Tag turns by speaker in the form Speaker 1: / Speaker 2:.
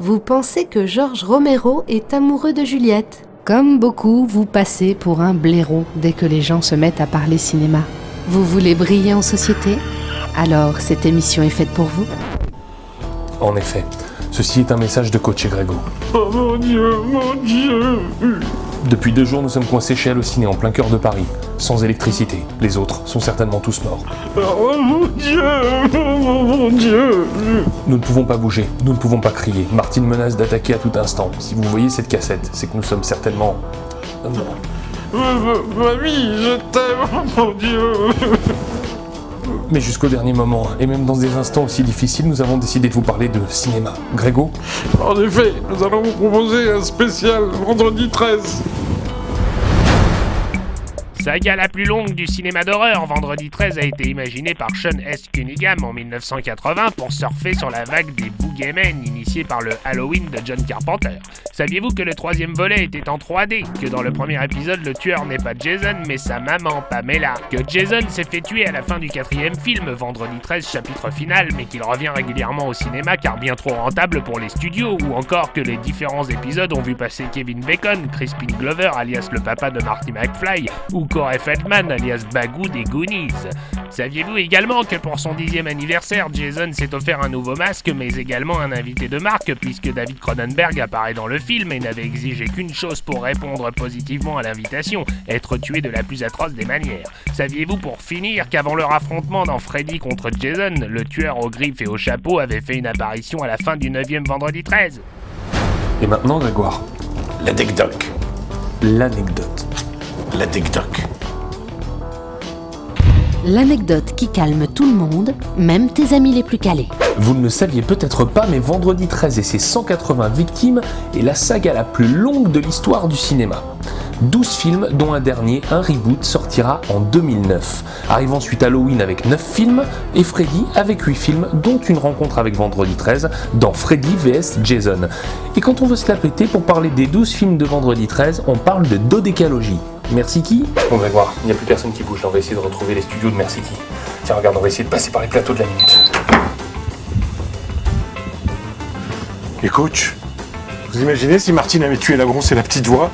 Speaker 1: Vous pensez que George Romero est amoureux de Juliette. Comme beaucoup, vous passez pour un blaireau dès que les gens se mettent à parler cinéma. Vous voulez briller en société? Alors, cette émission est faite pour vous?
Speaker 2: En effet, ceci est un message de coach Grégo.
Speaker 3: Oh mon Dieu, mon Dieu!
Speaker 2: Depuis 2 jours, nous sommes coincés chez Allociné, en plein cœur de Paris, sans électricité. Les autres sont certainement tous morts.
Speaker 3: Oh mon Dieu! Oh mon Dieu!
Speaker 2: Nous ne pouvons pas bouger, nous ne pouvons pas crier. Martine menace d'attaquer à tout instant. Si vous voyez cette cassette, c'est que nous sommes certainement...
Speaker 3: Mamie, je t'aime, oh mon Dieu!
Speaker 2: Mais jusqu'au dernier moment, et même dans des instants aussi difficiles, nous avons décidé de vous parler de cinéma. Grégo?
Speaker 3: En effet, nous allons vous proposer un spécial vendredi 13.
Speaker 4: Saga la plus longue du cinéma d'horreur, Vendredi 13 a été imaginé par Sean S. Cunningham en 1980 pour surfer sur la vague des boogeymen initiée par le Halloween de John Carpenter. Saviez-vous que le 3e volet était en 3D? Que dans le premier épisode, le tueur n'est pas Jason, mais sa maman, Pamela? Que Jason s'est fait tuer à la fin du 4e film, Vendredi 13 chapitre final, mais qu'il revient régulièrement au cinéma car bien trop rentable pour les studios? Ou encore que les différents épisodes ont vu passer Kevin Bacon, Crispin Glover alias le papa de Marty McFly, ou Corey Feldman alias Bagoo des Goonies. Saviez-vous également que pour son 10e anniversaire, Jason s'est offert un nouveau masque, mais également un invité de marque, puisque David Cronenberg apparaît dans le film et n'avait exigé qu'une chose pour répondre positivement à l'invitation, être tué de la plus atroce des manières. Saviez-vous pour finir qu'avant leur affrontement dans Freddy contre Jason, le tueur aux griffes et au chapeau avait fait une apparition à la fin du 9e Vendredi 13?
Speaker 2: Et maintenant, Grégoire?
Speaker 3: L'anecdote.
Speaker 2: L'anecdote.
Speaker 3: L'anecdote.
Speaker 1: L'anecdote qui calme tout le monde, même tes amis les plus calés.
Speaker 2: Vous ne le saviez peut-être pas, mais Vendredi 13 et ses 180 victimes est la saga la plus longue de l'histoire du cinéma. 12 films, dont un dernier, un reboot, sortira en 2009. Arrive ensuite Halloween avec 9 films, et Freddy avec 8 films, dont une rencontre avec Vendredi 13, dans Freddy vs Jason. Et quand on veut se la péter pour parler des 12 films de Vendredi 13, on parle de dodécalogie. Merci qui? Bon Grégoire, il n'y a plus personne qui bouge, là on va essayer de retrouver les studios de Merci qui. Tiens regarde, on va essayer de passer par les plateaux de la minute.
Speaker 3: Et coach, vous imaginez si Martine avait tué la grosse et la petite voix?